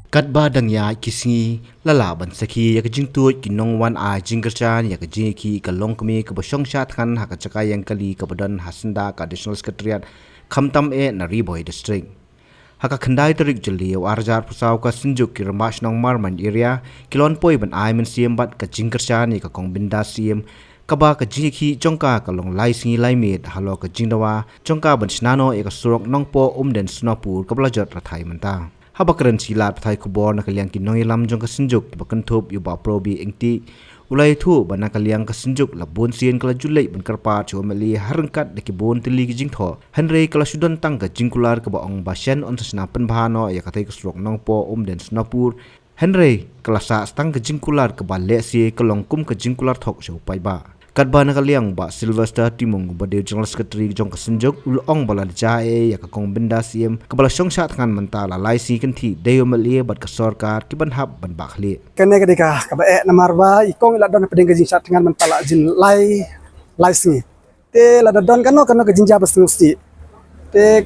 Katba dang ya kisingi lala ban saki ya kajing tu kinong wan a jingkerchan ya kajing ki kalong kami ke bosong shat kan haka caka yang kali ke badan hasenda ka additional secretariat kamtam e Nariboy district. Haka kendai terik jeli warjar pusau ka sinjuk ki remas nong marman area kilon poi ban ai men siem bat ka jingkerchan ya ka kong binda siem kaba ka jingki jongka kalong lai singi lai met halo ka jingdawa jongka ban snano e ka surok nong po den snopur ka blajot rathai menta. Haba keren silat pathai kubor na kaliang kinoi lam jong kasinjuk bakan thup yu ba probi engti ulai thu bana kaliang kasinjuk labun sien kala julai ban karpa chomeli harangkat de kibon tili ki jingtho henrei kala sudan tang ka jingkular ka ba ong basyan on sna pen bahano ya katai kusrok nong po den snapur henrei kala sa stang ka jingkular ka ba le si kalong kum ka jingkular thok chau pai ba katba na kaliang ba Sylvester Timong ba de general secretary jong kasinjuk ulong bala jae ya ka kong binda siem ka bala song shat kan manta la lai si kan thi deomeli bat ka sarkar ki ban hab ban bakhli kene kedika ka ba namar ba ikong la don pedeng gajing shat dengan mentala jin lai singi te la don kano ka jinja bas musti te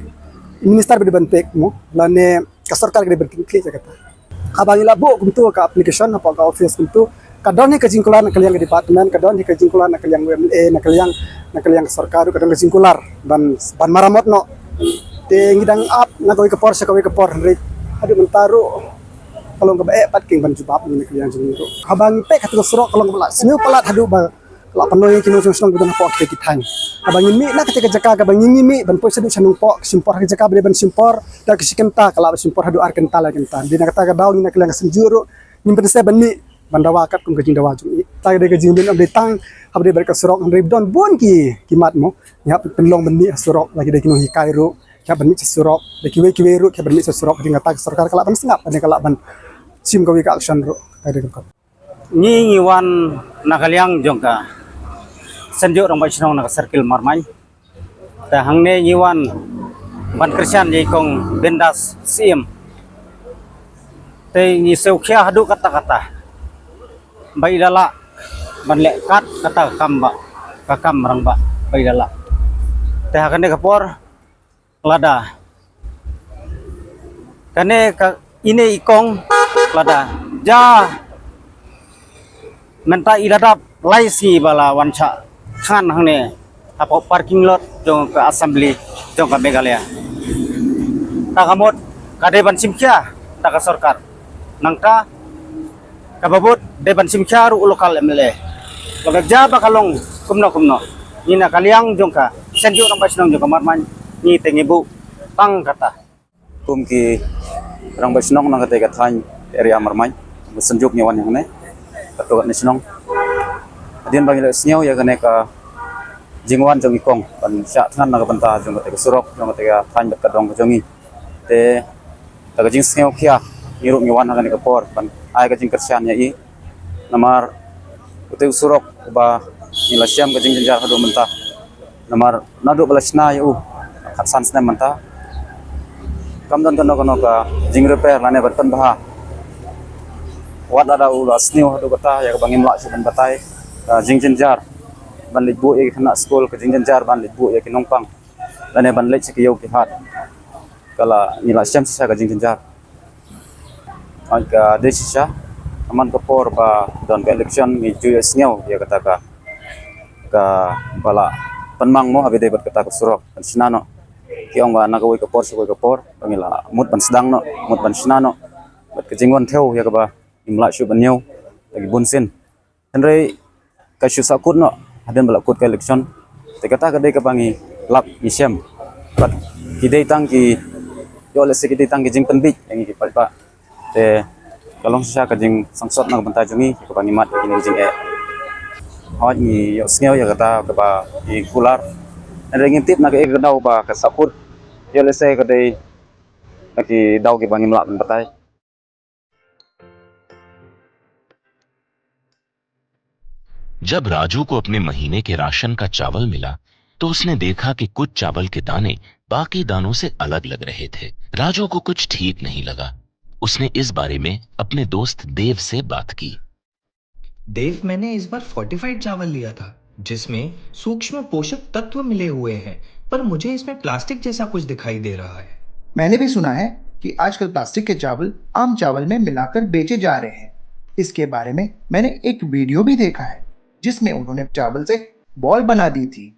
minister be bantek mo la ne ka sarkar ke berkli kata kabang ila bu kumtu ka application apa ka office kumtu kadon ni kajingkular na kaliang department kadon ni kajingkular na kaliang WMA na kaliang sarkar kadon kajingkular ban maramot no te ngidang up na kawai kapor sa kawai kapor rate adu mentaru kalau ka bae pat king ban jubab ni kaliang jingro habang pe katu surok kalau ka sinu palat hadu ba la panoy kinu sung budan po ke kitang habang mi na ketika jaka ka bang mi ban po sedu sanung po simpor ka jaka ban simpor da kisikenta kala simpor hadu ar kenta la kenta dina kata ka daw ni kaliang senjuro nyimpen se ban mi bandawakat kung kajing dawajung tay de kajing bin update tang habde berka surok andre don bon ki kimat mo ya penlong beni surok lagi de kinu hikairo ya beni surok de kiwe ru ya beni surok di ngata sarkar kala ban sengap ne kala ban sim kawi ka action ru tay de ko ni wan nakaliang jongka sanjo rong bachnong nak circle marmai ta hangne yiwan ban kristian ye kong bendas sim te ni seukhia hadu kata-kata bai dala ban lekat kata kamba kakam rangba bai dala te hakane kapor lada kane ka ine ikong lada ja menta idadap laisi bala wancha khan hangne apo parking lot jong ke assembly jong ke Meghalaya takamot kade ban simkia taka sarkar nangka kababot deban simcharu lokal MLA lagja bakalong kumno ni na kaliang jongka senjo nang basnong jongka marman ni tengibu tang kata kumki rang basnong nang kata kathan area marman senjuk nyawan yang ne katogat nasionong adien bangila snyaw ya kane ka jingwan jong ikong ban sya than na banta jong kata surok jong kata than bat kadong jongi te taga jing snyaw khia ngiru nyawan kane ka por ban ai ka jing kersian ya i namar utai surok ba nila syam ka jing jenjar hadu mentah namar nadu balasna ya khatsan sna mentah kamdan kono ka jing repair lane bertan baha wat ada ulas niu hadu kata ya bangin wa suban batai jing jenjar ban libu ya khana school ka jing jenjar ban libu ya kinongpang lane ban lech ki yau ki hat kala nila syam sa ka jing jenjar agak desisa aman kapor ba don ka election ni US nyaw ya kata ka bala penmang mo habide bat kata surok ban sinano kiong ba nakawai kapor sugoi kapor pangila mut ban sedang no mut ban sinano bat kejingwan theo ya ka ba imla shu ban nyaw lagi bunsin henrei ka shu sakut no haden bala kut ka election te kata ka dei ka bangi lap isyam bat kidei tang ki yo le sekidei tang ki jing penbik yang ki pa te kalong siya kajing sangsot na banta jungi ko pangimat ini jing hawat ni yo sneo ya kata ka ba i kular ada ngintip na ke daw ba ka saput yo le se ka dei ki daw ki bangimla batai जब राजू को अपने महीने के राशन का चावल मिला तो उसने देखा कि कुछ चावल के दाने बाकी दानों से अलग लग रहे थे। राजू को कुछ ठीक नहीं लगा। उसने इस बारे में अपने दोस्त देव से बात की। देव, मैंने इस बार फोर्टिफाइड चावल लिया था जिसमें सूक्ष्म पोषक तत्व मिले हुए हैं, पर मुझे इसमें प्लास्टिक जैसा कुछ दिखाई दे रहा है। मैंने भी सुना है कि आजकल प्लास्टिक के चावल आम चावल में मिलाकर बेचे जा रहे हैं। इसके बारे में मैंने एक वीडियो भी देखा है जिसमें उन्होंने चावल से बॉल बना दी थी।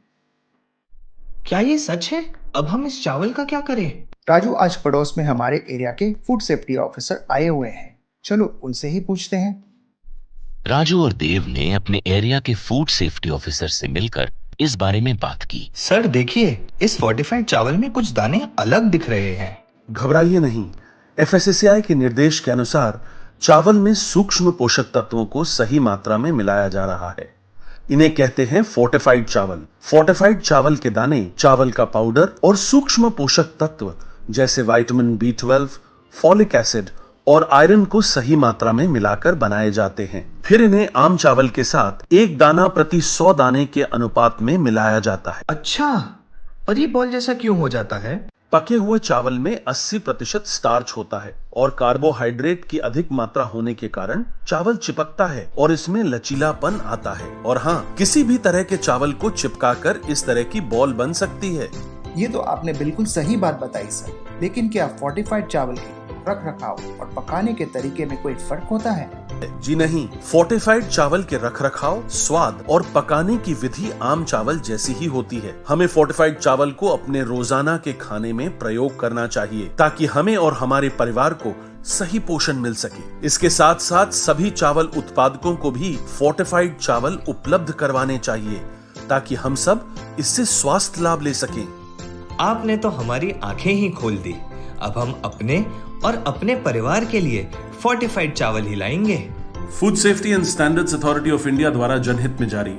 क्या ये सच है? अब हम इस चावल का क्या करें? राजू, आज पड़ोस में हमारे एरिया के फूड सेफ्टी ऑफिसर आए हुए हैं, चलो उनसे ही पूछते हैं। राजू और देव ने अपने एरिया के फूड सेफ्टी ऑफिसर से मिलकर इस बारे में बात की। सर देखिए, इस फोर्टिफाइड चावल में कुछ दाने अलग दिख रहे हैं। घबराइए नहीं, FSSAI के निर्देश के अनुसार चावल में सूक्ष्म पोषक तत्वों को सही मात्रा में मिलाया जा रहा है। इन्हें कहते हैं फोर्टिफाइड चावल। फोर्टिफाइड चावल के दाने चावल का पाउडर और सूक्ष्म पोषक तत्व जैसे विटामिन B12, फॉलिक एसिड और आयरन को सही मात्रा में मिलाकर बनाए जाते हैं। फिर इन्हें आम चावल के साथ 1 दाना प्रति 100 दाने के अनुपात में मिलाया जाता है। अच्छा, और ये बॉल जैसा क्यों हो जाता है? पके हुए चावल में 80% स्टार्च होता है और कार्बोहाइड्रेट की अधिक मात्रा होने के कारण चावल चिपकता है और इसमें लचीलापन आता है। और हाँ, किसी भी तरह के चावल को चिपकाकर इस तरह की बॉल बन सकती है। ये तो आपने बिल्कुल सही बात बताई सर, लेकिन क्या फोर्टिफाइड चावल के रख रखाव और पकाने के तरीके में कोई फर्क होता है? जी नहीं, फोर्टिफाइड चावल के रख रखाव, स्वाद और पकाने की विधि आम चावल जैसी ही होती है। हमें फोर्टिफाइड चावल को अपने रोजाना के खाने में प्रयोग करना चाहिए ताकि हमें और हमारे परिवार को सही पोषण मिल सके। इसके साथ साथ सभी चावल उत्पादकों को भी फोर्टिफाइड चावल उपलब्ध करवाने चाहिए ताकि हम सब इससे स्वास्थ्य लाभ ले सकें। आपने तो हमारी आंखें ही खोल दी। अब हम अपने और अपने परिवार के लिए फोर्टिफाइड चावल ही लाएंगे। Food safety and standards authority of India द्वारा जनहित में जारी।